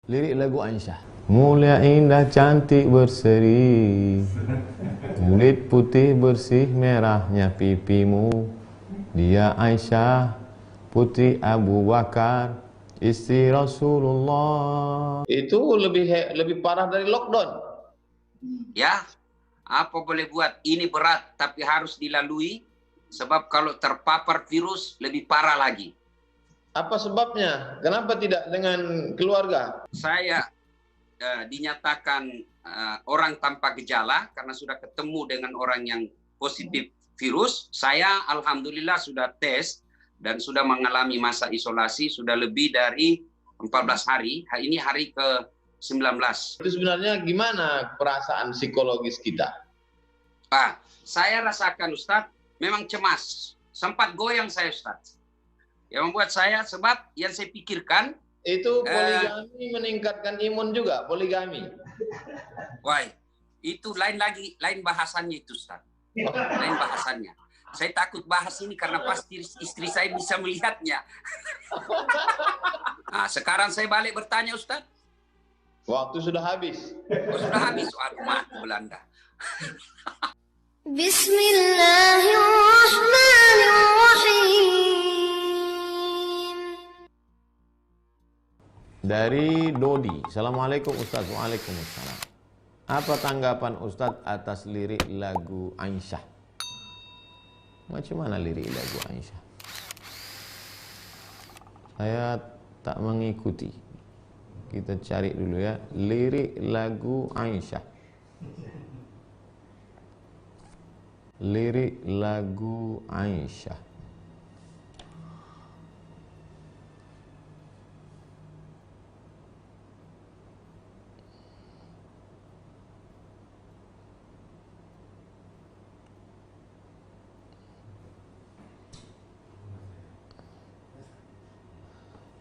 Lirik lagu Aisyah. Mulia indah cantik berseri, kulit putih bersih merahnya pipimu. Dia Aisyah, putri Abu Bakar, istri Rasulullah. Itu lebih parah dari lockdown. Ya, apa boleh buat? Ini berat tapi harus dilalui. Sebab kalau terpapar virus lebih parah lagi. Apa sebabnya? Kenapa tidak dengan keluarga? Saya dinyatakan orang tanpa gejala karena sudah ketemu dengan orang yang positif virus. Saya alhamdulillah sudah tes dan sudah mengalami masa isolasi sudah lebih dari 14 hari. Ini hari ke-19. Itu sebenarnya gimana perasaan psikologis kita? Saya rasakan Ustadz memang cemas. Sempat goyang saya Ustadz. Yang membuat saya sebab yang saya pikirkan itu poligami meningkatkan imun juga, poligami. Wah, itu lain lagi, lain bahasannya itu Ustaz. Lain bahasannya. Saya takut bahas ini karena pasti istri saya bisa melihatnya. Nah, sekarang saya balik bertanya Ustaz. Waktu sudah habis. Sudah habis, aku mati Belanda. Bismillahirrahmanirrahim. Dari Dodi. Assalamualaikum Ustaz. Waalaikumsalam. Apa tanggapan Ustaz atas lirik lagu Aisyah? Macam mana lirik lagu Aisyah? Saya tak mengikuti. Kita cari dulu ya. Lirik lagu Aisyah. Lirik lagu Aisyah.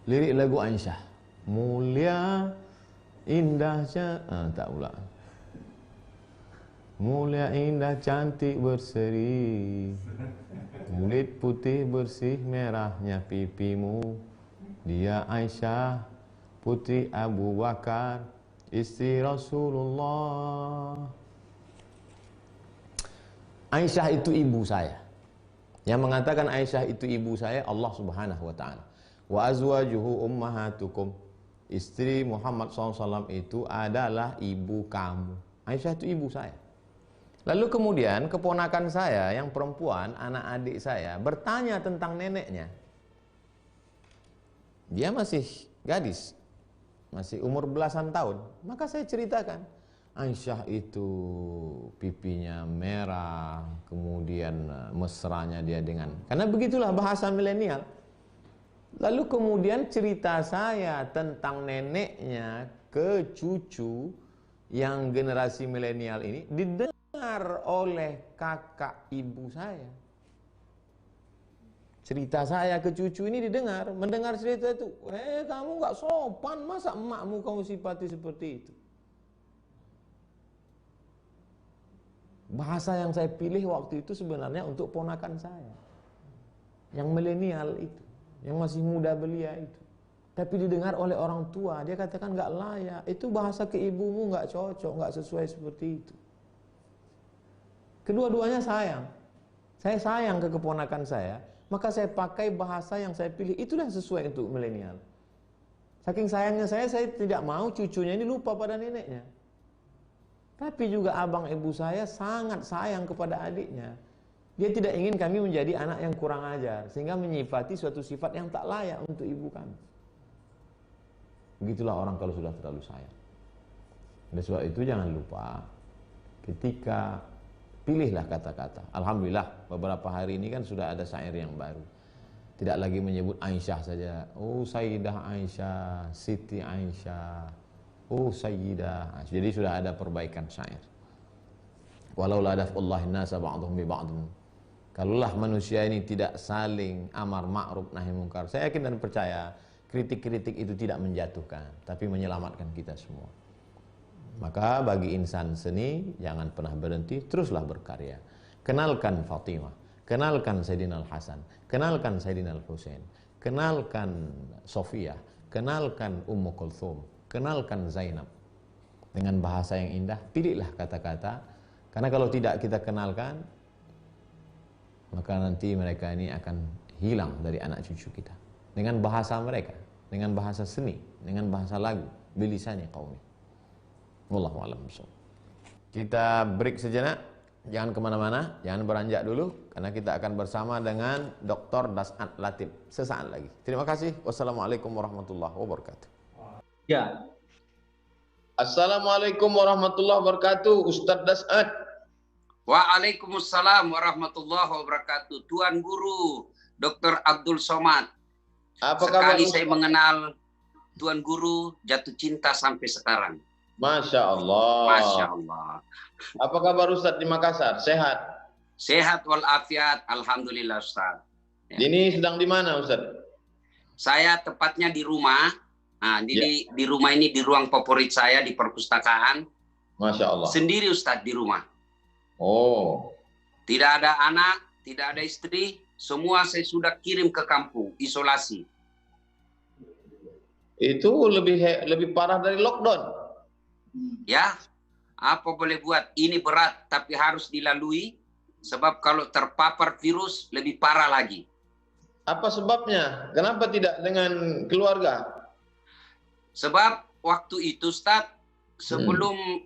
Lirik lagu Aisyah. Mulia indahnya tak pula. Mulia indah cantik berseri, kulit putih bersih merahnya pipimu. Dia Aisyah, putri Abu Bakar, istri Rasulullah. Aisyah itu ibu saya. Yang mengatakan Aisyah itu ibu saya Allah Subhanahu wa taala. Wa azwajuhu ummahatukum. Istri Muhammad SAW itu adalah ibu kamu. Aisyah itu ibu saya. Lalu kemudian keponakan saya yang perempuan, anak adik saya, bertanya tentang neneknya. Dia masih gadis, masih umur belasan tahun. Maka saya ceritakan, Aisyah itu pipinya merah, kemudian mesranya dia dengan, karena begitulah bahasa milenial. Lalu kemudian cerita saya tentang neneknya ke cucu yang generasi milenial ini didengar oleh kakak ibu saya. Cerita saya ke cucu ini didengar, mendengar cerita itu, kamu gak sopan, masa emakmu kamu sifati seperti itu. Bahasa yang saya pilih waktu itu sebenarnya untuk ponakan saya, yang milenial itu, yang masih muda belia itu. Tapi didengar oleh orang tua, dia katakan gak layak. Itu bahasa ke ibumu gak cocok, gak sesuai seperti itu. Kedua-duanya sayang. Saya sayang ke keponakan saya, maka saya pakai bahasa yang saya pilih. Itulah sesuai untuk milenial. Saking sayangnya saya tidak mau cucunya ini lupa pada neneknya. Tapi juga abang ibu saya sangat sayang kepada adiknya. Dia tidak ingin kami menjadi anak yang kurang ajar, sehingga menyifati suatu sifat yang tak layak untuk ibu kami. Begitulah orang kalau sudah terlalu sayang. Oleh sebab itu jangan lupa, ketika pilihlah kata-kata. Alhamdulillah beberapa hari ini kan sudah ada syair yang baru. Tidak lagi menyebut Aisyah saja. Oh Sayyidah Aisyah, Siti Aisyah, oh Sayyidah. Jadi sudah ada perbaikan syair. Walau la daf'ullahi nasa ba'dhum bi ba'dhin. Kalaulah manusia ini tidak saling amar ma'ruf nahi mungkar, saya yakin dan percaya kritik-kritik itu tidak menjatuhkan, tapi menyelamatkan kita semua. Maka bagi insan seni jangan pernah berhenti, teruslah berkarya. Kenalkan Fatimah, kenalkan Sayyidina Al-Hasan, kenalkan Sayyidina Al-Husain, kenalkan Sofia, kenalkan Ummu Kulthum, kenalkan Zainab dengan bahasa yang indah, pilihlah kata-kata, karena kalau tidak kita kenalkan, maka nanti mereka ini akan hilang dari anak cucu kita. Dengan bahasa mereka, dengan bahasa seni, dengan bahasa lagu, bilisani qaumi. Wallahu a'lam bishawab. Kita break sejenak, jangan kemana-mana, jangan beranjak dulu, karena kita akan bersama dengan Dr. Das'ad Latif sesaat lagi. Terima kasih. Wassalamualaikum warahmatullahi wabarakatuh. Ya, Assalamualaikum warahmatullahi wabarakatuh, Ustadz Das'ad. Waalaikumsalam warahmatullahi wabarakatuh. Tuan Guru Dr. Abdul Somad. Apa kabar? Sekali saya mengenal Tuan Guru, jatuh cinta sampai sekarang. Masya Allah. Masya Allah. Apa kabar Ustadz di Makassar? Sehat? Sehat walafiat, alhamdulillah Ustaz. Ya. Ini sedang di mana Ustadz? Saya tepatnya di rumah. Nah, jadi di rumah ini di ruang favorit saya di perpustakaan. Masya Allah. Sendiri Ustaz di rumah. Oh. Tidak ada anak, tidak ada istri. Semua saya sudah kirim ke kampung, isolasi. Itu lebih parah dari lockdown. Ya, apa boleh buat? Ini berat, tapi harus dilalui. Sebab kalau terpapar virus, lebih parah lagi. Apa sebabnya? Kenapa tidak dengan keluarga? Sebab waktu itu, Ustaz, sebelum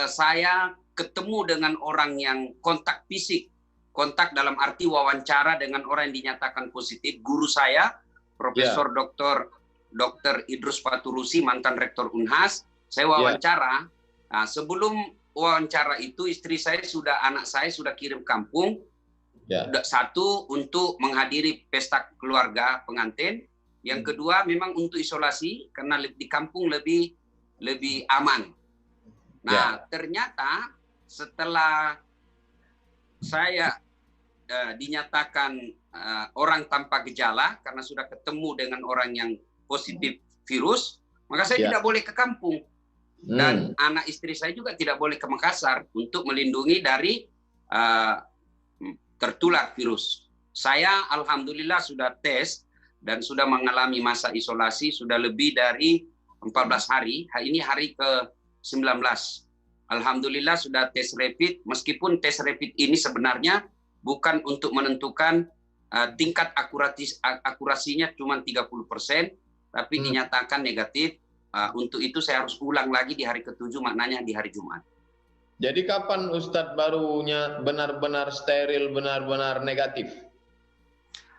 saya ketemu dengan orang yang kontak fisik, kontak dalam arti wawancara dengan orang yang dinyatakan positif, guru saya, Profesor Dr. Idrus Paturusi, mantan Rektor Unhas, saya wawancara. Nah, sebelum wawancara itu anak saya sudah kirim kampung. Satu untuk menghadiri pesta keluarga pengantin, yang kedua memang untuk isolasi karena di kampung lebih aman. Nah, ternyata setelah saya dinyatakan orang tanpa gejala karena sudah ketemu dengan orang yang positif virus, maka saya tidak boleh ke kampung. Dan anak istri saya juga tidak boleh ke Makassar untuk melindungi dari tertular virus. Saya alhamdulillah sudah tes dan sudah mengalami masa isolasi sudah lebih dari 14 hari. Ini hari ke-19. Alhamdulillah sudah tes rapid, meskipun tes rapid ini sebenarnya bukan untuk menentukan tingkat akurasinya cuma 30%, tapi dinyatakan negatif. Untuk itu saya harus ulang lagi di hari ke-7, maknanya di hari Jumat. Jadi kapan Ustadz barunya benar-benar steril, benar-benar negatif?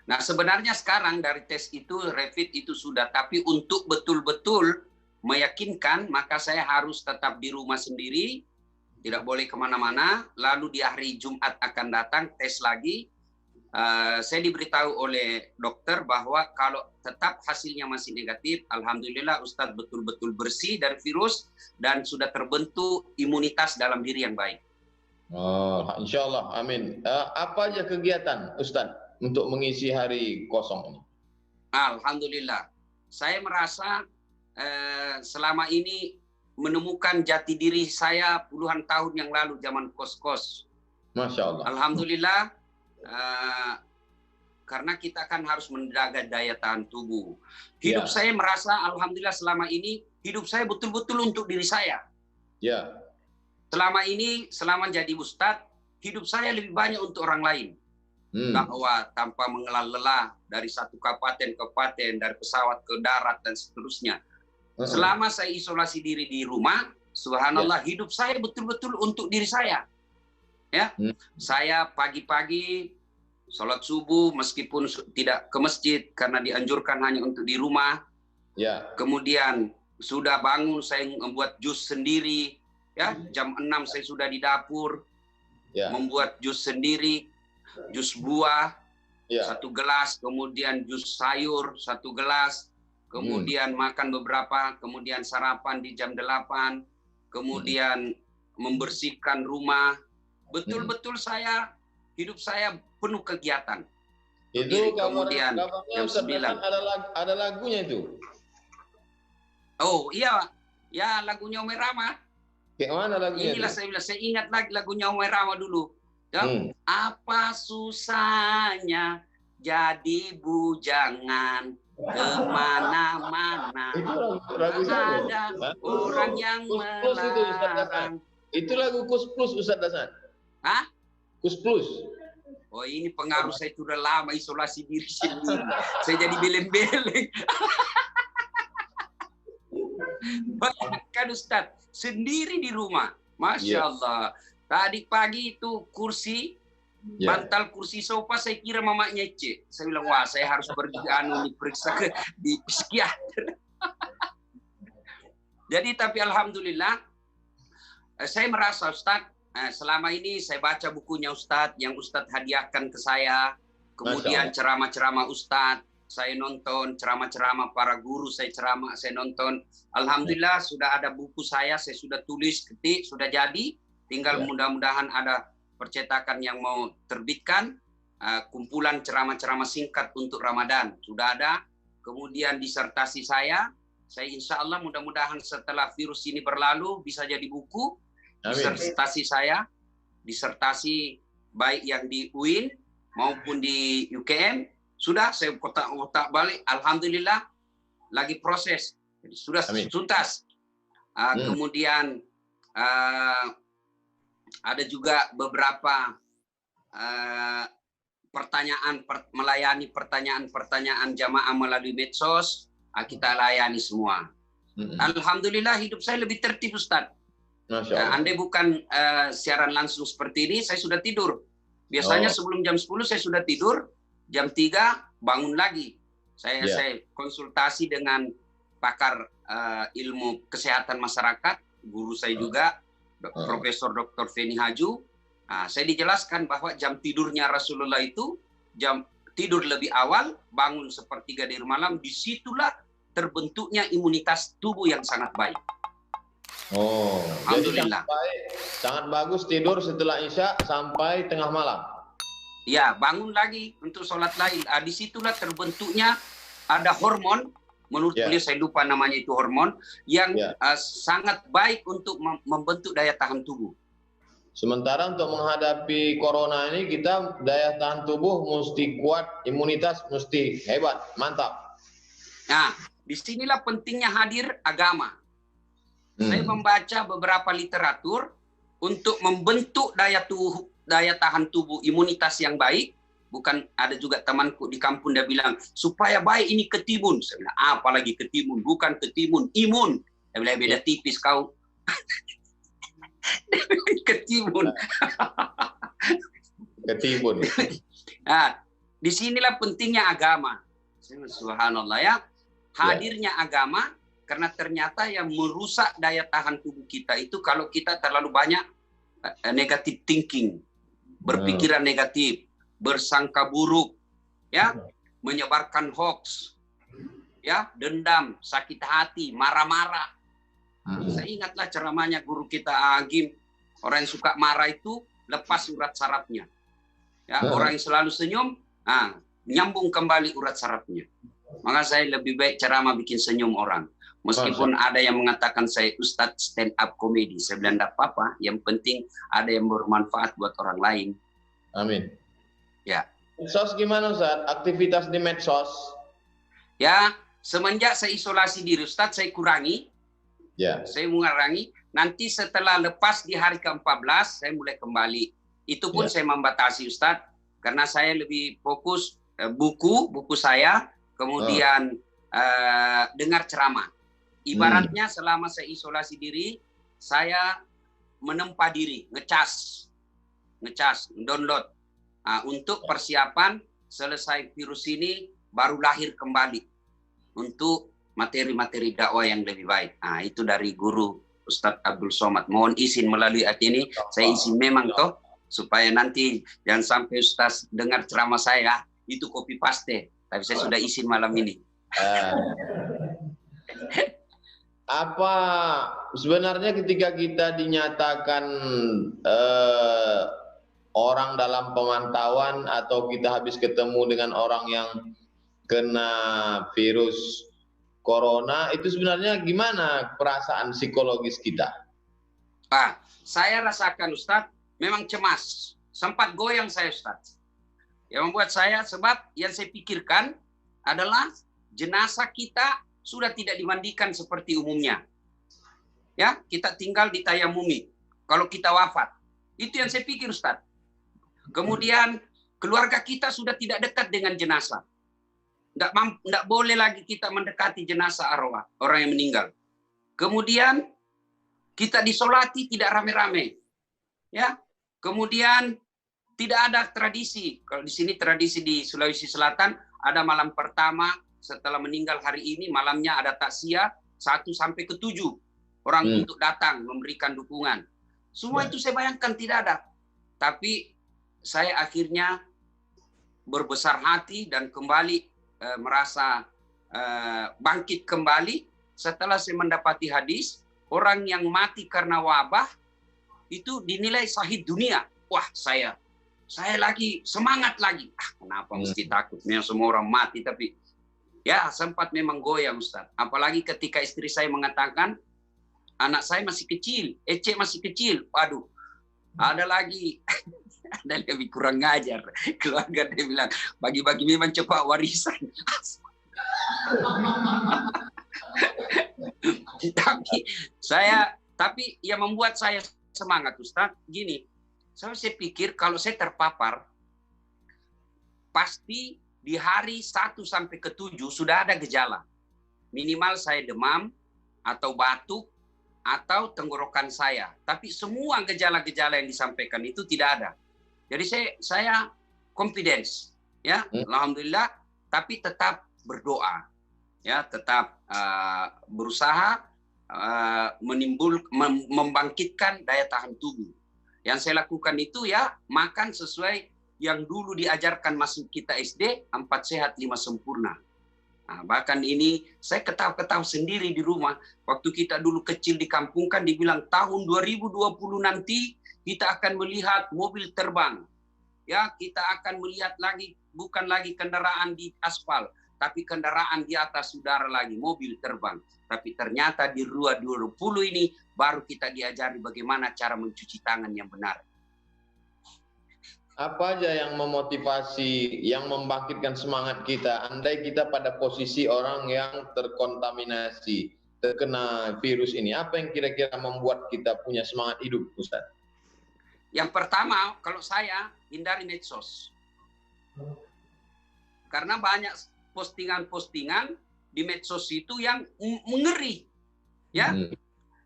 Nah, sebenarnya sekarang dari tes itu, rapid itu sudah, tapi untuk betul-betul meyakinkan, maka saya harus tetap di rumah sendiri, tidak boleh kemana-mana, lalu di hari Jumat akan datang tes lagi. Saya diberitahu oleh dokter bahwa kalau tetap hasilnya masih negatif, alhamdulillah Ustadz betul-betul bersih dari virus dan sudah terbentuk imunitas dalam diri yang baik. Oh, insya Allah, amin. Apa aja kegiatan Ustadz untuk mengisi hari kosong ini? Alhamdulillah, saya merasa selama ini menemukan jati diri saya puluhan tahun yang lalu zaman kos-kos. Masya Allah. Alhamdulillah. Karena kita kan harus menjaga daya tahan tubuh. Hidup saya merasa alhamdulillah selama ini hidup saya betul-betul untuk diri saya. Selama ini, selama jadi ustadz, hidup saya lebih banyak untuk orang lain. Dakwah tanpa mengenal lelah dari satu kabupaten ke kabupaten, dari pesawat ke darat dan seterusnya. Selama saya isolasi diri di rumah, subhanallah hidup saya betul-betul untuk diri saya. Saya pagi-pagi sholat subuh meskipun tidak ke masjid karena dianjurkan hanya untuk di rumah. Kemudian sudah bangun saya membuat jus sendiri. Jam 6 saya sudah di dapur membuat jus sendiri, jus buah 1 gelas, kemudian jus sayur 1 gelas, kemudian makan beberapa, kemudian sarapan di jam 8, kemudian membersihkan rumah. Betul-betul hidup saya penuh kegiatan. Itu kemudian jam 9 ada lagunya itu. Oh iya, ya lagunya Omar Rama. Kayak mana lagunya? Inilah saya ingat lagi lagunya Omar Rama dulu. Apa susahnya jadi bujangan, kemana-mana Itu lagu siapa? ada Hah? orang yang Kus Plus itu Ustaz Hasan. melarang. Itu lagu Kus Plus Ustaz Hasan. Hah? Kus Plus. Oh ini pengaruh saya sudah lama isolasi diri sendiri. Saya jadi beleng-beleng. Bayangkan Ustaz, sendiri di rumah. Masya Allah. Tadi pagi itu kursi, bantal kursi sofa saya kira mamanya Ece. Saya bilang, wah saya harus pergi diperiksa di psikiater. Jadi tapi Alhamdulillah, saya merasa Ustaz, selama ini saya baca bukunya Ustadz yang Ustadz hadiahkan ke saya, kemudian ceramah-ceramah Ustadz saya nonton, ceramah-ceramah para guru saya ceramah, saya nonton. Alhamdulillah sudah ada buku saya sudah tulis, ketik, sudah jadi. Tinggal mudah-mudahan ada percetakan yang mau terbitkan, kumpulan ceramah-ceramah singkat untuk Ramadan sudah ada. Kemudian disertasi saya insya Allah mudah-mudahan setelah virus ini berlalu bisa jadi buku. Disertasi saya, disertasi baik yang di UIN maupun di UKM, sudah saya kotak-kotak balik. Alhamdulillah, lagi proses. Jadi sudah tuntas. Kemudian ada juga beberapa pertanyaan, melayani pertanyaan-pertanyaan jamaah melalui medsos, kita layani semua. Alhamdulillah hidup saya lebih tertib Ustaz. Andai bukan siaran langsung seperti ini, saya sudah tidur. Biasanya sebelum jam 10 saya sudah tidur, jam 3 bangun lagi. Saya konsultasi dengan pakar ilmu kesehatan masyarakat, guru saya juga, Profesor Dr. Feni Haju. Saya dijelaskan bahwa jam tidurnya Rasulullah itu, jam tidur lebih awal, bangun sepertiga dari malam, disitulah terbentuknya imunitas tubuh yang sangat baik. Alhamdulillah. Jadi sangat bagus tidur setelah Isya sampai tengah malam. Ya, bangun lagi untuk sholat lain. Disitulah terbentuknya ada hormon, menurut beliau saya lupa namanya itu hormon, yang sangat baik untuk membentuk daya tahan tubuh. Sementara untuk menghadapi corona ini kita daya tahan tubuh mesti kuat, imunitas mesti hebat, mantap. Nah, disinilah pentingnya hadir agama. Saya membaca beberapa literatur untuk membentuk daya tahan tubuh, imunitas yang baik. Bukan, ada juga temanku di kampung dia bilang supaya baik ini ketimun. Saya bilang apalagi ketimun, bukan ketimun, imun. Dia bilang beda tipis kau. Ketimun. Ketimun. Nah, disinilah pentingnya agama. Subhanallah ya, hadirnya agama. Karena ternyata yang merusak daya tahan tubuh kita itu kalau kita terlalu banyak negative thinking, berpikiran negatif, bersangka buruk, ya, menyebarkan hoax, ya, dendam, sakit hati, marah-marah. Saya ingatlah ceramahnya guru kita Agim, orang yang suka marah itu lepas urat sarafnya. Ya, orang yang selalu senyum, nyambung kembali urat sarafnya. Maka saya lebih baik ceramah bikin senyum orang. Meskipun ada yang mengatakan saya Ustadz stand up komedi, saya bilang tidak apa-apa. Yang penting ada yang bermanfaat buat orang lain. Amin. Ya. Medsos gimana Ustadz? Aktivitas di medsos? Ya, semenjak saya isolasi diri Ustadz, saya kurangi. Ya. Saya mengurangi. Nanti setelah lepas di hari ke-14, saya mulai kembali. Itu pun saya membatasi Ustadz, karena saya lebih fokus buku saya, kemudian dengar ceramah. Ibaratnya selama saya isolasi diri, saya menempa diri, ngecas, download. Untuk persiapan selesai virus ini, baru lahir kembali. Untuk materi-materi dakwah yang lebih baik. Itu dari guru Ustadz Abdul Somad. Mohon izin melalui hati ini, saya izin memang toh, supaya nanti jangan sampai Ustadz dengar ceramah saya, itu copy paste. Tapi saya sudah izin malam ini. Apa sebenarnya ketika kita dinyatakan orang dalam pemantauan atau kita habis ketemu dengan orang yang kena virus corona, itu sebenarnya gimana perasaan psikologis kita? Saya rasakan Ustadz memang cemas, sempat goyang saya Ustadz. Yang membuat saya, sebab yang saya pikirkan adalah jenazah kita sudah tidak dimandikan seperti umumnya. Ya, kita tinggal di tayamumi kalau kita wafat. Itu yang saya pikir, Ustaz. Kemudian keluarga kita sudah tidak dekat dengan jenazah. Nggak boleh lagi kita mendekati jenazah arwah orang yang meninggal. Kemudian kita disolati tidak rame-rame. Ya. Kemudian tidak ada tradisi. Kalau di sini tradisi di Sulawesi Selatan ada malam pertama setelah meninggal hari ini, malamnya ada takziah 1 sampai ke 7 orang untuk datang memberikan dukungan. Semua itu saya bayangkan tidak ada. Tapi saya akhirnya berbesar hati dan kembali merasa bangkit kembali setelah saya mendapati hadis orang yang mati karena wabah itu dinilai syahid dunia. Wah, saya lagi semangat lagi. Kenapa mesti takut? Memang semua orang mati, tapi ya sempat memang goyang, Ustaz. Apalagi ketika istri saya mengatakan anak saya masih kecil, Ece masih kecil. Waduh, ada lagi ada lebih kurang ngajar. Keluarga dia bilang bagi-bagi memang cepat warisan. Tapi yang membuat saya semangat, Ustaz, gini. Saya pikir kalau saya terpapar, pasti di hari 1 sampai ke 7 sudah ada gejala. Minimal saya demam, atau batuk, atau tenggorokan saya. Tapi semua gejala-gejala yang disampaikan itu tidak ada. Jadi saya confidence, ya, alhamdulillah. Tapi tetap berdoa, ya, tetap berusaha membangkitkan daya tahan tubuh. Yang saya lakukan itu ya makan sesuai yang dulu diajarkan masuk kita SD, 4 sehat 5 sempurna. Nah, bahkan ini saya ketawa-ketawa sendiri di rumah. Waktu kita dulu kecil di kampung kan dibilang tahun 2020 nanti kita akan melihat mobil terbang. Ya, kita akan melihat lagi bukan lagi kendaraan di aspal, tapi kendaraan di atas udara lagi, mobil terbang. Tapi ternyata di 2020 ini baru kita diajari bagaimana cara mencuci tangan yang benar. Apa aja yang memotivasi, yang membangkitkan semangat kita, andai kita pada posisi orang yang terkontaminasi, terkena virus ini, apa yang kira-kira membuat kita punya semangat hidup, Ustaz? Yang pertama, kalau saya hindari medsos. Karena banyak postingan-postingan di medsos itu yang mengeri. Ya,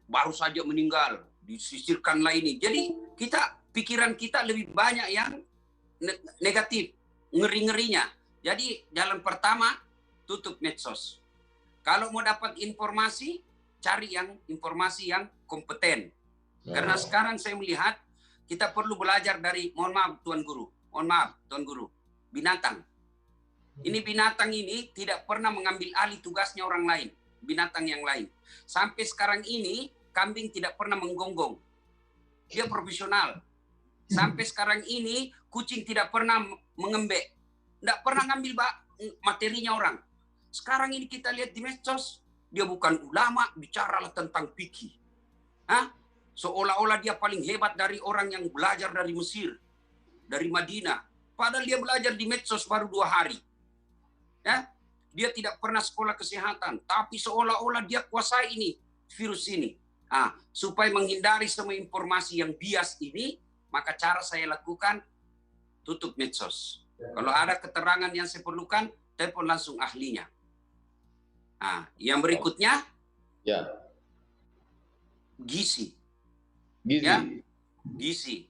baru saja meninggal, disisirkanlah ini. Jadi pikiran kita lebih banyak yang negatif, ngeri-ngerinya. Jadi jalan pertama, tutup medsos. Kalau mau dapat informasi, cari informasi yang kompeten. Karena sekarang saya melihat kita perlu belajar dari, mohon maaf Tuan Guru, binatang. Ini binatang ini tidak pernah mengambil alih tugasnya orang lain, binatang yang lain. Sampai sekarang ini kambing tidak pernah menggonggong. Dia profesional. Sampai sekarang ini kucing tidak pernah mengembek. Tidak pernah ngambil materinya orang. Sekarang ini kita lihat di medsos, dia bukan ulama, bicaralah tentang fikih. Seolah-olah dia paling hebat dari orang yang belajar dari Mesir, dari Madinah. Padahal dia belajar di medsos baru 2 hari. Ya, dia tidak pernah sekolah kesehatan, tapi seolah-olah dia kuasai ini virus ini. Supaya menghindari semua informasi yang bias ini, maka cara saya lakukan tutup medsos. Kalau ada keterangan yang saya perlukan, telepon langsung ahlinya. Yang berikutnya, gizi. Ya, gizi.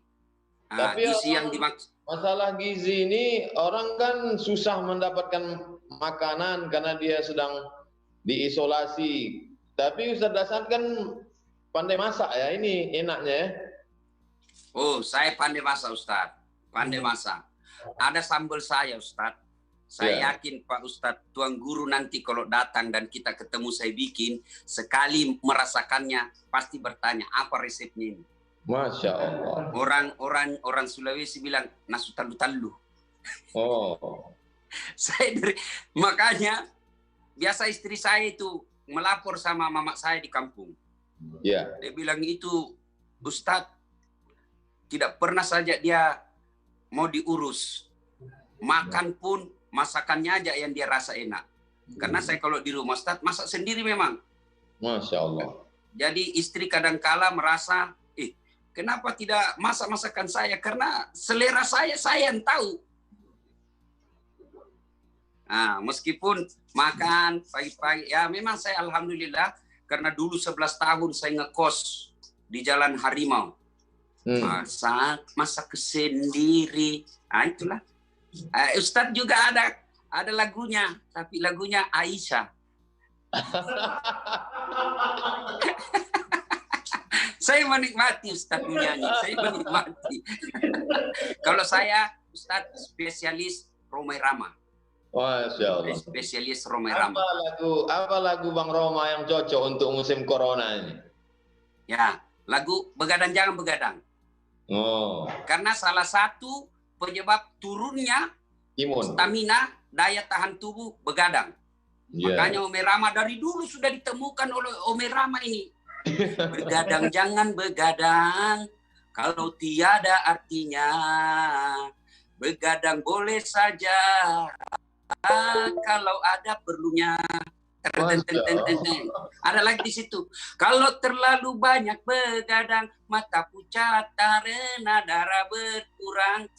Tapi gizi yang dimaksud. Masalah gizi ini orang kan susah mendapatkan makanan karena dia sedang diisolasi. Tapi Ustaz Dasan kan pandai masak ya, ini enaknya ya. Oh, saya pandai masak, Ustaz. Pandai masak. Ada sambal saya, Ustaz. Saya yakin Pak Ustadz, Tuan Guru nanti kalau datang dan kita ketemu saya bikin, sekali merasakannya pasti bertanya, apa resepnya ini? Masya Allah. Orang Sulawesi bilang nasu talu-talu. Oh. Makanya biasa istri saya itu melapor sama mama saya di kampung. Dia bilang itu, Ustadz, tidak pernah saja dia mau diurus. Makan pun masakannya aja yang dia rasa enak. Karena saya kalau di rumah Ustaz masak sendiri memang. Masya Allah. Jadi istri kadangkala merasa, kenapa tidak masak masakan saya? Karena selera saya yang tahu. Nah, meskipun makan pagi-pagi, ya memang saya alhamdulillah karena dulu 11 tahun saya ngekos di Jalan Harimau. Masak sendiri. Nah, itulah. Ustadz juga ada lagunya, tapi lagunya Aisyah. Saya menikmati Ustadz menyanyi, saya menikmati. Kalau saya Ustadz spesialis Romai Rama. Masya Allah. Spesialis Romai Rama. Apa lagu Bang Roma yang cocok untuk musim corona ini? Ya, lagu Begadang Jangan Begadang. Oh. Karena salah satu penyebab turunnya Imun. stamina, daya tahan tubuh begadang. Yeah. Makanya Ome Rama dari dulu sudah ditemukan oleh Ome Rama ini. Begadang jangan begadang, kalau tiada artinya. Begadang boleh saja, kalau ada perlunya. Ada lagi di situ. Kalau terlalu banyak begadang, mata pucat, karena darah berkurang.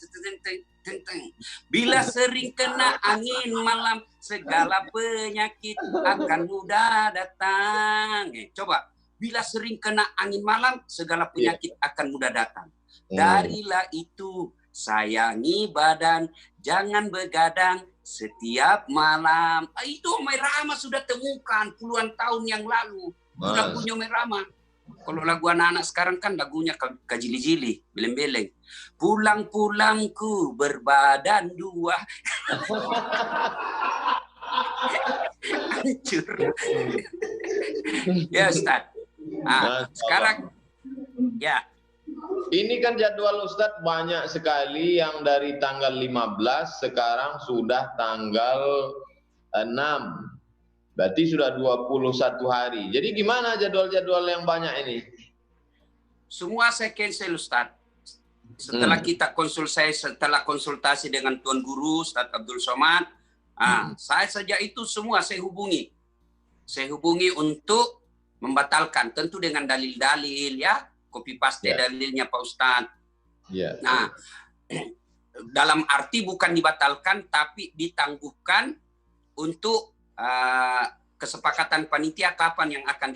Bila sering kena angin malam, segala penyakit akan mudah datang. Coba, bila sering kena angin malam, segala penyakit akan mudah datang. Darilah itu, sayangi badan, jangan begadang setiap malam. Itu Ome Rama sudah temukan puluhan tahun yang lalu. Lagunya Ome Rama. Kalau lagu anak-anak sekarang kan lagunya kajili-jili, beleng-beleng. Pulang-pulangku berbadan dua. Hancur. Ya Ustaz. Sekarang ya. Ini kan jadwal Ustadz banyak sekali yang dari tanggal 15 sekarang sudah tanggal 6. Berarti sudah 21 hari. Jadi gimana jadwal-jadwal yang banyak ini? Semua saya cancel Ustadz. Setelah kita setelah konsultasi dengan Tuan Guru Ustadz Abdul Somad, saya sejak itu semua saya hubungi. Saya hubungi untuk membatalkan, tentu dengan dalil-dalil ya. Copy paste dalilnya Pak Ustadz. Nah, dalam arti bukan dibatalkan, tapi ditangguhkan untuk kesepakatan panitia kapan yang akan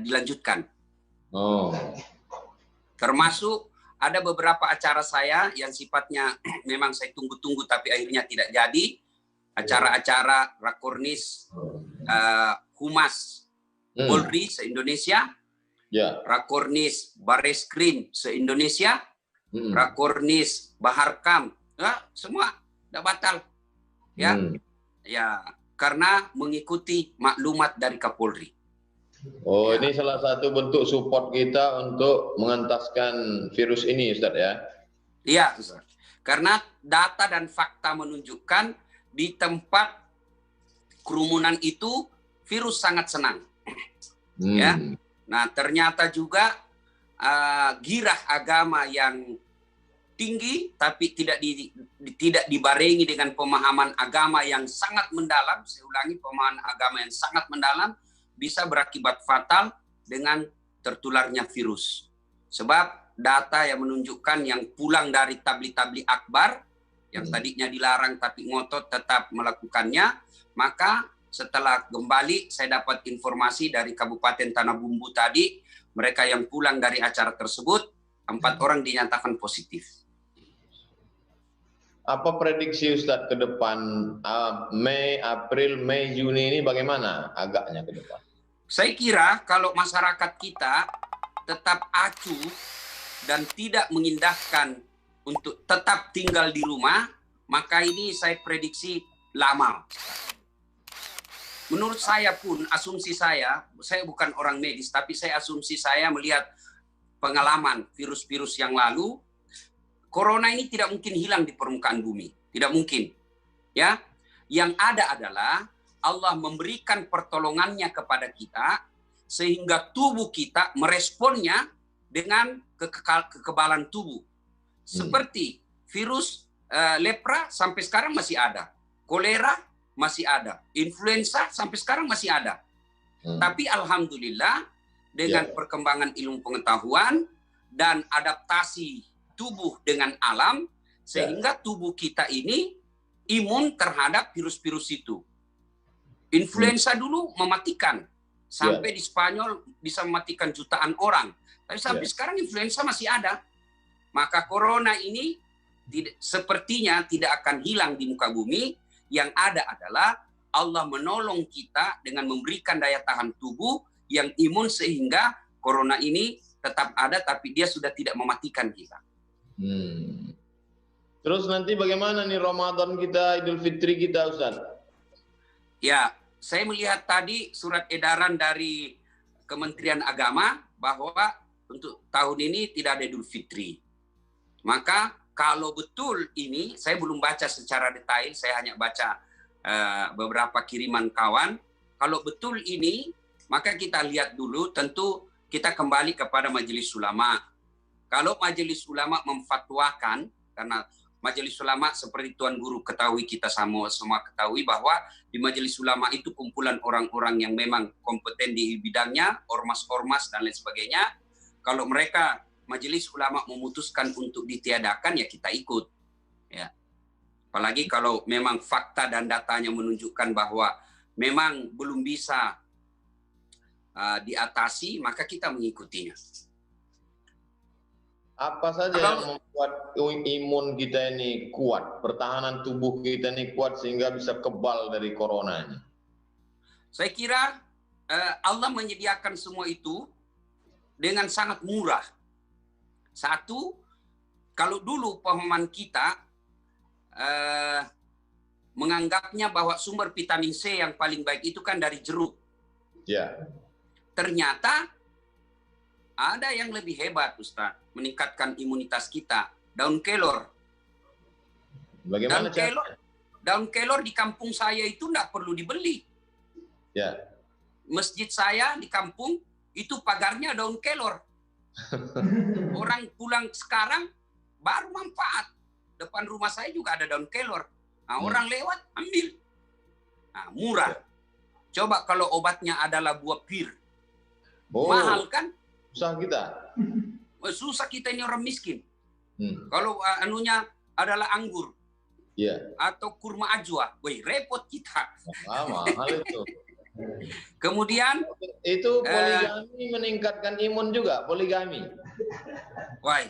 dilanjutkan. Termasuk ada beberapa acara saya yang sifatnya memang saya tunggu-tunggu tapi akhirnya tidak jadi. Acara-acara Rakornis Humas Polri se-Indonesia. Rakornis Bareskrim se-Indonesia, Rakornis Baharkam, semua sudah batal, ya, karena mengikuti maklumat dari Kapolri. Ini salah satu bentuk support kita untuk mengentaskan virus ini, Ustaz ya? Iya, Ustaz. Karena data dan fakta menunjukkan di tempat kerumunan itu virus sangat senang, ya. Nah, ternyata juga girah agama yang tinggi, tapi tidak dibarengi dengan pemahaman agama yang sangat mendalam. Saya ulangi, pemahaman agama yang sangat mendalam bisa berakibat fatal dengan tertularnya virus. Sebab data yang menunjukkan yang pulang dari tabli-tabli akbar, yang tadinya dilarang tapi ngotot tetap melakukannya, maka setelah kembali, saya dapat informasi dari Kabupaten Tanah Bumbu tadi, mereka yang pulang dari acara tersebut, 4 orang dinyatakan positif. Apa prediksi Ustadz ke depan, Mei, April, Mei, Juni ini bagaimana agaknya ke depan? Saya kira kalau masyarakat kita tetap acuh dan tidak mengindahkan untuk tetap tinggal di rumah, maka ini saya prediksi lama. Menurut saya pun, asumsi saya bukan orang medis, tapi saya asumsi saya melihat pengalaman virus-virus yang lalu, corona ini tidak mungkin hilang di permukaan bumi. Tidak mungkin. Ya, yang ada adalah Allah memberikan pertolongannya kepada kita, sehingga tubuh kita meresponnya dengan kekebalan tubuh. Seperti virus lepra sampai sekarang masih ada. Kolera masih ada. Influenza sampai sekarang masih ada. Tapi alhamdulillah dengan perkembangan ilmu pengetahuan dan adaptasi tubuh dengan alam, sehingga tubuh kita ini imun terhadap virus-virus itu. Influenza dulu mematikan. Sampai di Spanyol bisa mematikan jutaan orang. Tapi sampai sekarang influenza masih ada. Maka corona ini sepertinya tidak akan hilang di muka bumi. Yang ada adalah Allah menolong kita dengan memberikan daya tahan tubuh yang imun sehingga corona ini tetap ada tapi dia sudah tidak mematikan kita. Terus nanti bagaimana nih Ramadan kita, Idul Fitri kita, Ustaz? Ya, saya melihat tadi surat edaran dari Kementerian Agama bahwa untuk tahun ini tidak ada Idul Fitri. Maka kalau betul ini, saya belum baca secara detail, saya hanya baca beberapa kiriman kawan. Kalau betul ini, maka kita lihat dulu, tentu kita kembali kepada Majelis Ulama. Kalau Majelis Ulama memfatwakan, karena Majelis Ulama seperti Tuan Guru ketahui, kita semua ketahui bahwa di Majelis Ulama itu kumpulan orang-orang yang memang kompeten di bidangnya, ormas-ormas dan lain sebagainya. Kalau mereka Majelis Ulama memutuskan untuk ditiadakan, ya kita ikut. Ya. Apalagi kalau memang fakta dan datanya menunjukkan bahwa memang belum bisa diatasi, maka kita mengikutinya. Apa saja yang membuat imun kita ini kuat, pertahanan tubuh kita ini kuat sehingga bisa kebal dari corona ini? Saya kira Allah menyediakan semua itu dengan sangat murah. Satu, kalau dulu pemahaman kita menganggapnya bahwa sumber vitamin C yang paling baik itu kan dari jeruk. Ya. Ternyata ada yang lebih hebat, Ustaz, meningkatkan imunitas kita. Daun kelor. Bagaimana daun kelor di kampung saya itu tidak perlu dibeli. Ya. Masjid saya di kampung itu pagarnya daun kelor. Orang pulang sekarang baru manfaat. Depan rumah saya juga ada daun kelor. Nah, orang lewat ambil. Nah, murah. Coba kalau obatnya adalah buah pir. Mahal kan? Susah kita. Susah kita ini orang miskin. Kalau anunya adalah anggur. Atau kurma ajwa. Wih, repot kita. Mahal itu. Kemudian itu poligami meningkatkan imun juga, poligami. Wah,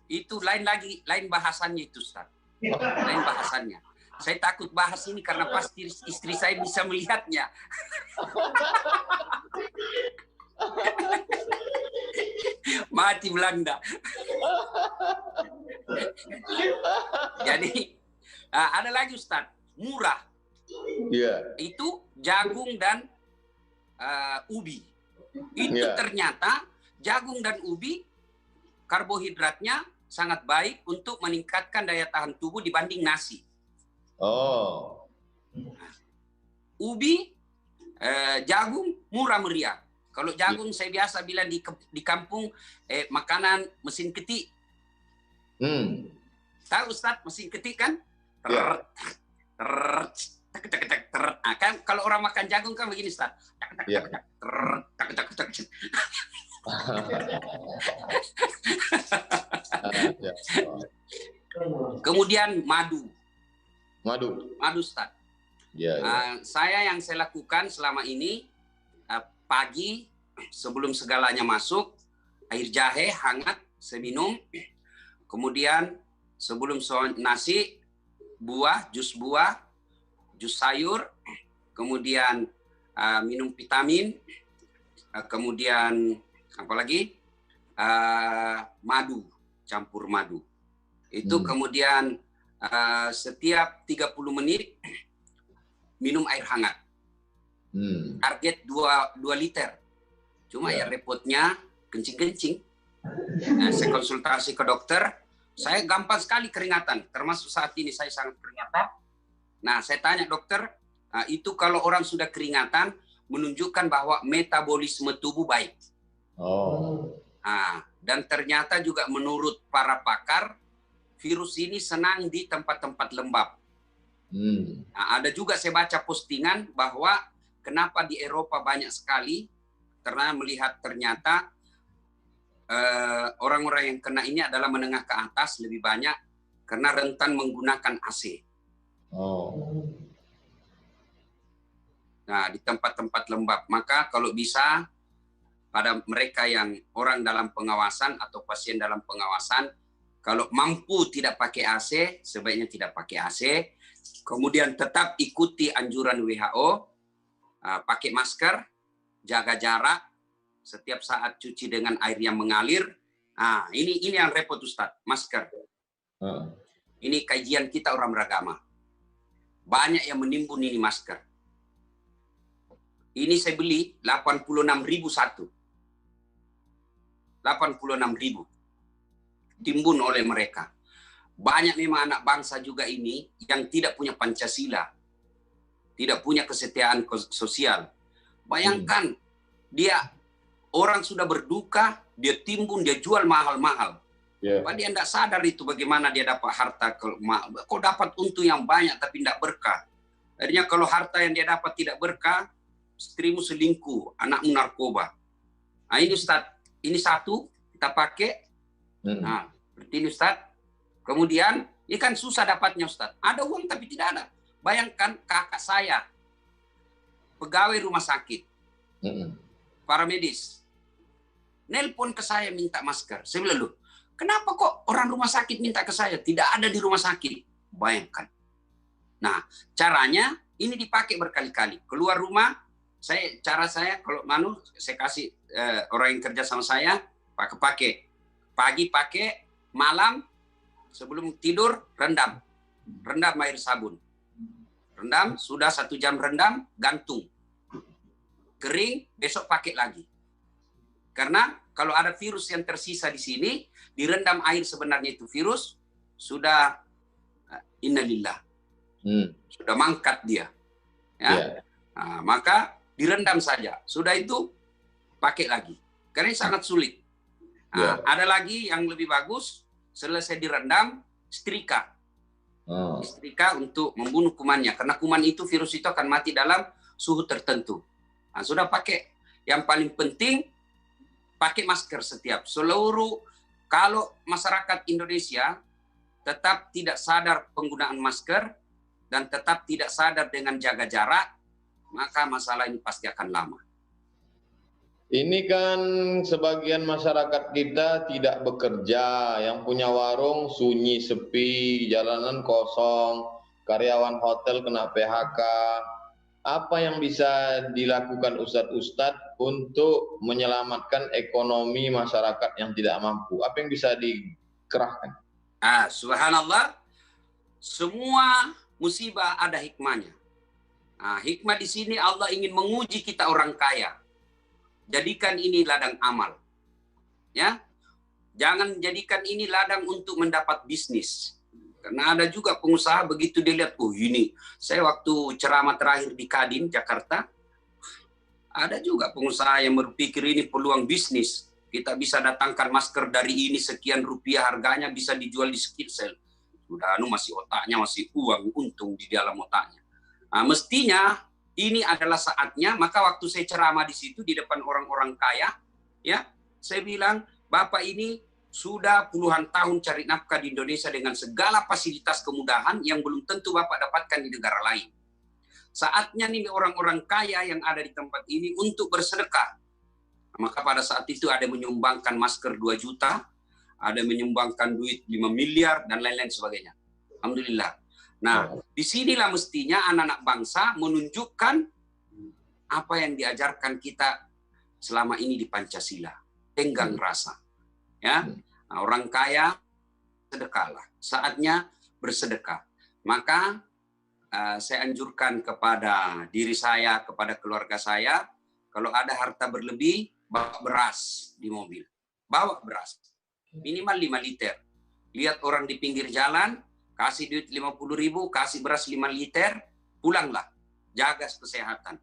itu lain bahasannya itu, Ustaz. Lain bahasannya. Saya takut bahas ini karena pasti istri saya bisa melihatnya. Mati Belanda. Jadi ada lagi, Ustaz, murah. Itu jagung dan ubi. Itu ternyata jagung dan ubi karbohidratnya sangat baik untuk meningkatkan daya tahan tubuh dibanding nasi. Ubi, jagung murah meriah. Kalau jagung saya biasa bilang di kampung makanan mesin ketik. Tahu Ustaz mesin ketik kan? Kan kalau orang makan jagung kan begini, Ustaz. Kemudian madu, Ustaz. Yang saya lakukan selama ini, pagi sebelum segalanya masuk, air jahe hangat saya minum. Kemudian sebelum nasi, jus sayur, kemudian minum vitamin, kemudian apa lagi? Madu, campur madu. Itu kemudian setiap 30 menit minum air hangat. Target 2 liter. Cuma ya repotnya kencing-kencing. Nah, saya konsultasi ke dokter, saya gampang sekali keringatan. Termasuk saat ini saya sangat keringatan. Nah, saya tanya dokter, itu kalau orang sudah keringatan menunjukkan bahwa metabolisme tubuh baik. Dan ternyata juga menurut para pakar, virus ini senang di tempat-tempat lembab. Nah, ada juga saya baca postingan bahwa kenapa di Eropa banyak sekali, karena melihat ternyata orang-orang yang kena ini adalah menengah ke atas lebih banyak karena rentan menggunakan AC. Oh. Nah, di tempat-tempat lembab. Maka kalau bisa pada mereka yang orang dalam pengawasan atau pasien dalam pengawasan, kalau mampu tidak pakai AC, sebaiknya tidak pakai AC. Kemudian tetap ikuti anjuran WHO, pakai masker, jaga jarak, setiap saat cuci dengan air yang mengalir. Nah, ini yang repot Ustadz, masker. Ini kajian kita orang beragama. Banyak yang menimbun ini masker. Ini saya beli 86.000 satu. 86.000 timbun oleh mereka. Banyak memang anak bangsa juga ini yang tidak punya Pancasila, tidak punya kesetiaan sosial. Bayangkan dia orang sudah berduka, dia timbun, dia jual mahal-mahal. Padahal dia tidak sadar itu bagaimana dia dapat harta. Kok dapat untung yang banyak tapi tidak berkah. Akhirnya kalau harta yang dia dapat tidak berkah, istrimu selingkuh, anakmu narkoba. Nah ini Ustaz, ini satu kita pakai. Nah, seperti ini Ustaz. Kemudian, ini kan susah dapatnya Ustaz. Ada uang tapi tidak ada. Bayangkan kakak saya, pegawai rumah sakit, para medis, nelpon ke saya minta masker. Saya bilang, loh, kenapa kok orang rumah sakit minta ke saya? Tidak ada di rumah sakit. Bayangkan. Nah, caranya ini dipakai berkali-kali. Keluar rumah, cara saya kalau saya kasih orang yang kerja sama saya pakai. Pagi pakai, malam sebelum tidur rendam air sabun. Rendam, sudah 1 jam rendam, gantung. Kering, besok pakai lagi. Karena kalau ada virus yang tersisa di sini, direndam air sebenarnya itu virus, sudah innalillah. Sudah mangkat dia. Ya. Nah, maka direndam saja. Sudah itu pakai lagi. Karena ini sangat sulit. Nah, ada lagi yang lebih bagus, selesai direndam, setrika. Setrika untuk membunuh kumannya. Karena kuman itu, virus itu akan mati dalam suhu tertentu. Nah, sudah pakai. Yang paling penting, pakai masker setiap. Kalau masyarakat Indonesia tetap tidak sadar penggunaan masker, dan tetap tidak sadar dengan jaga jarak, maka masalah ini pasti akan lama. Ini kan sebagian masyarakat kita tidak bekerja, yang punya warung sunyi, sepi, jalanan kosong, karyawan hotel kena PHK. Apa yang bisa dilakukan Ustadz untuk menyelamatkan ekonomi masyarakat yang tidak mampu? Apa yang bisa dikerahkan? Subhanallah, semua musibah ada hikmahnya. Nah, hikmah di sini Allah ingin menguji kita orang kaya. Jadikan ini ladang amal. Ya. Jangan jadikan ini ladang untuk mendapat bisnis. Karena ada juga pengusaha begitu dilihat, ini saya waktu ceramah terakhir di Kadin, Jakarta, ada juga pengusaha yang berpikir ini peluang bisnis. Kita bisa datangkan masker dari ini sekian rupiah harganya, bisa dijual di Skidsel. Sudah masih otaknya, masih uang untung di dalam otaknya. Nah, mestinya ini adalah saatnya, maka waktu saya ceramah di situ di depan orang-orang kaya, ya, saya bilang, Bapak ini sudah puluhan tahun cari nafkah di Indonesia dengan segala fasilitas kemudahan yang belum tentu Bapak dapatkan di negara lain. Saatnya nih orang-orang kaya yang ada di tempat ini untuk bersedekah. Maka pada saat itu ada menyumbangkan masker 2 juta, ada menyumbangkan duit 5 miliar, dan lain-lain sebagainya. Alhamdulillah. Nah, disinilah mestinya anak-anak bangsa menunjukkan apa yang diajarkan kita selama ini di Pancasila. Tenggang rasa. Ya, nah, orang kaya sedekahlah. Saatnya bersedekah. Maka saya anjurkan kepada diri saya, kepada keluarga saya, kalau ada harta berlebih, bawa beras di mobil. Bawa beras. Minimal 5 liter. Lihat orang di pinggir jalan, kasih duit 50.000, kasih beras 5 liter, pulanglah. Jaga kesehatan.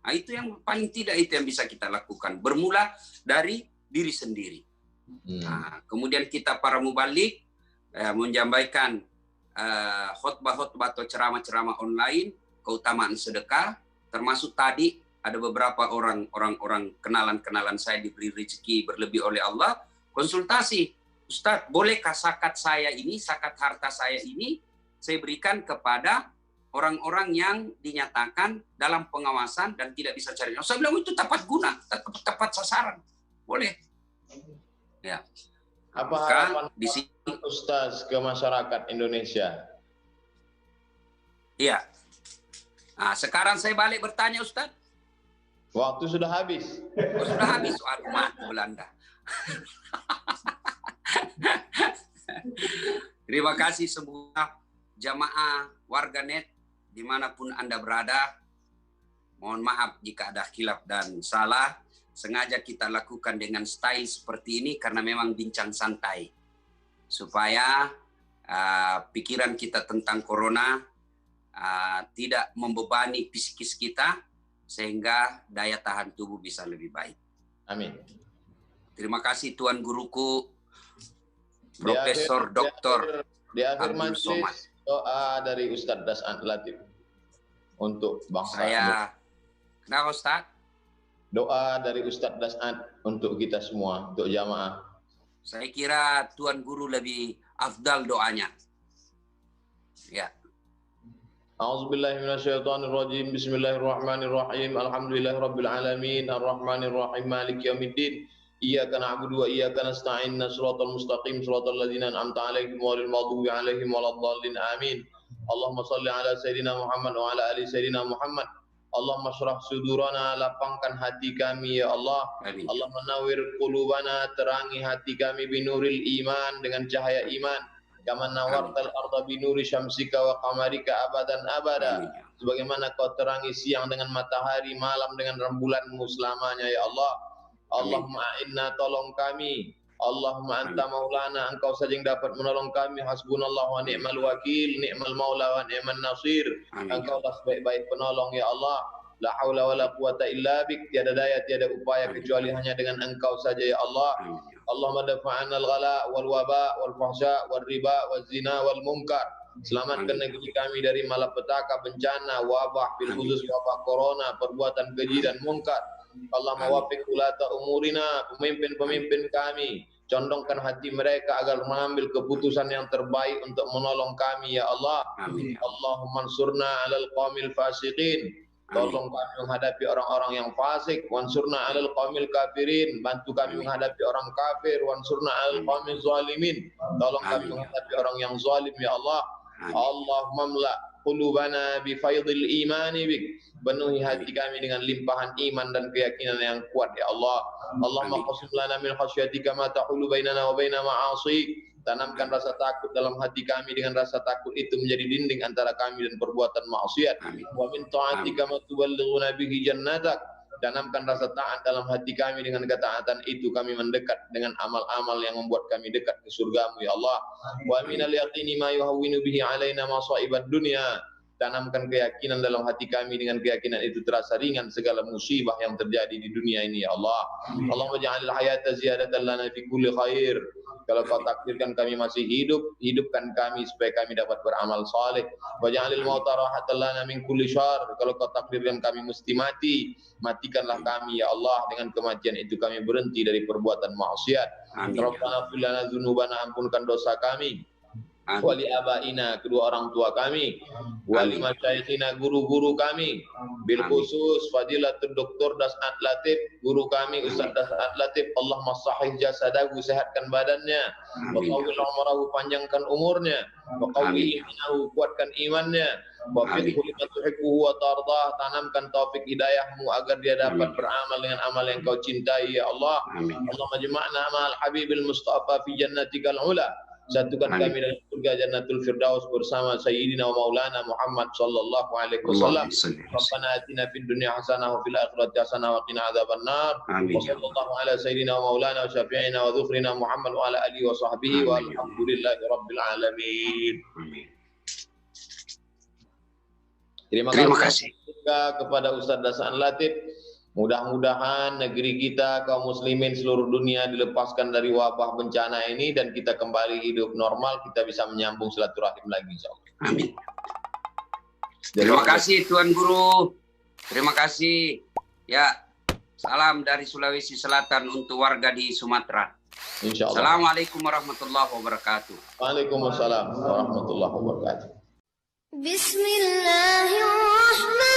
Nah, itu yang paling tidak itu yang bisa kita lakukan. Bermula dari diri sendiri. Nah, kemudian kita para mubalik menyampaikan khotbah-khotbah atau ceramah-ceramah online, keutamaan sedekah, termasuk tadi ada beberapa orang kenalan saya diberi rezeki berlebih oleh Allah, konsultasi, Ustadz, bolehkah zakat harta saya ini saya berikan kepada orang-orang yang dinyatakan dalam pengawasan dan tidak bisa cari. Saya bilang itu tepat guna, tepat sasaran, boleh. Ya. Apa harapan di sini Ustaz ke masyarakat Indonesia? Iya. Nah, sekarang saya balik bertanya, Ustaz. Waktu sudah habis. Oh, sudah habis. Aduh, mati Belanda. Terima kasih semua jamaah warganet dimanapun Anda berada. Mohon maaf jika ada khilaf dan salah. Sengaja kita lakukan dengan style seperti ini karena memang bincang santai. Supaya pikiran kita tentang corona tidak membebani psikis kita, sehingga daya tahan tubuh bisa lebih baik. Amin. Terima kasih Tuan Guruku, Profesor Dr. Di akhir Abdul Somad. majelis doa dari Ustadz Das'ad Latif untuk bangsa. Kenapa Ustaz? Doa dari Ustadz Das'ad untuk kita semua, untuk jamaah. Saya kira Tuan Guru lebih afdal doanya. Ya. A'udzubillahi minasyaitonirrajim. Bismillahirrahmanirrahim. Alhamdulillahirabbil alamin. Arrahmanirrahim. Maliki yaumiddin. Iyyaka na'budu wa iyyaka nasta'in. Shiratal mustaqim. Shiratal ladzina an'amta 'alaihim ghairil maghdubi 'alaihim waladdallin. Amin. Allahumma shalli ala sayidina Muhammad wa ala ali sayidina Muhammad. Allahumma syrah sudurana, lapangkan hati kami ya Allah. Amin. Allahumma nawwir qulubana, terangi hati kami binuril iman, dengan cahaya iman. Kama nawartal arda binuri syamsika wa qamarika abadan abada. Sebagaimana kau terangi siang dengan matahari, malam dengan rembulanmu selamanya ya Allah. Allahumma inna, tolong kami. Allahumma anta maulana, engkau saja yang dapat menolong kami. Hasbunallahu wa ni'mal wakil, ni'mal maula wa ni'man nasir. Engkau lah sebaik-baik penolong ya Allah. La haula wa la quwata illa bik, tiada daya tiada upaya kecuali hanya dengan engkau saja ya Allah. Allahumma dafa'anna al-ghala wal waba wal fahsya wal riba wal zina wal munkar. Selamatkan negeri kami dari malapetaka, bencana, wabah, bil khusus wabah corona, perbuatan keji dan munkar. Allah mawaffiq ulata umurina, pemimpin-pemimpin kami, condongkan hati mereka agar mengambil keputusan yang terbaik untuk menolong kami ya Allah. Amin. Allahumma ansurna 'alal qaumil fasiqin. Tolong kami menghadapi orang-orang yang fasik. Wansurna 'alal qaumil kafirin. Bantu kami menghadapi orang kafir. Wansurna 'alal qaumil zalimin. Tolong kami menghadapi orang yang zalim ya Allah. Allahumma mla qulubana bi faidil imani bik. Penuhi hati kami dengan limpahan iman dan keyakinan yang kuat ya Allah. Allahumma qasim lana min khasyatika ma tahulu bainana wa baina ma'asik. Tanamkan rasa takut dalam hati kami, dengan rasa takut itu menjadi dinding antara kami dan perbuatan maksiat. Wa min ta'atika ma tuballighuna bihi jannatak. Tanamkan rasa taat dalam hati kami, dengan ketaatan itu kami mendekat dengan amal-amal yang membuat kami dekat ke surgamu ya Allah. Wa minal yaqini ma yuhawwinu bihi alaina masa'ibad dunya. Tanamkan keyakinan dalam hati kami, dengan keyakinan itu terasa ringan segala musibah yang terjadi di dunia ini ya Allah. Allahumma ja'alil hayata ziyadatan lana fi kulli khair. Kalau kau takdirkan kami masih hidup, hidupkan kami supaya kami dapat beramal saleh. Wa ja'alil mauta rahatan lana min kulli syarr. Kalau kau takdirkan kami mesti mati, matikanlah kami ya Allah. Dengan kematian itu kami berhenti dari perbuatan maksiat. Rabbana fir lana dzunubana, ampunkan dosa kami. Wali abaina, kedua orang tua kami. Wali masyayikhina, guru-guru kami. Bil khusus Fadilatul Dr. Das'ad Latif, guru kami Ustaz Das'ad Latif. Allahumma sahih jasadahu, sehatkan badannya. Wa qawwil umrahu, panjangkan umurnya. Wa qawwi imanahu, kuatkan imannya. Wa fiqhu lima tuhibbuhu wa tardah, tanamkan taufik hidayahmu agar dia dapat beramal dengan amal yang kau cintai ya Allah. Allahumma jama'na ma'al habibil mustafa fi jannatikal ula. Satukan kami dalam surga Jannatul Firdaus bersama Sayyidina wa Maulana Muhammad sallallahu alaihi wasallam. Rabbana atina fid dunya hasanah wa fil akhirati hasanah wa qina adzabannar. Wa sallallahu ala Sayyidina wa Maulana wa syafi'ina wa dzukhrina Muhammad wa ala alihi wa sahbihi wa alhamdulillahi rabbil alamin. Terima kasih kepada Ustaz Das'ad Latif. Mudah-mudahan negeri kita, kaum muslimin seluruh dunia dilepaskan dari wabah bencana ini dan kita kembali hidup normal, kita bisa menyambung silaturahim lagi insyaallah. Amin. Terima kasih Tuan Guru. Terima kasih. Ya, salam dari Sulawesi Selatan untuk warga di Sumatera. Insyaallah. Assalamualaikum warahmatullahi wabarakatuh. Waalaikumsalam warahmatullahi wabarakatuh. Bismillahirrahmanirrahim.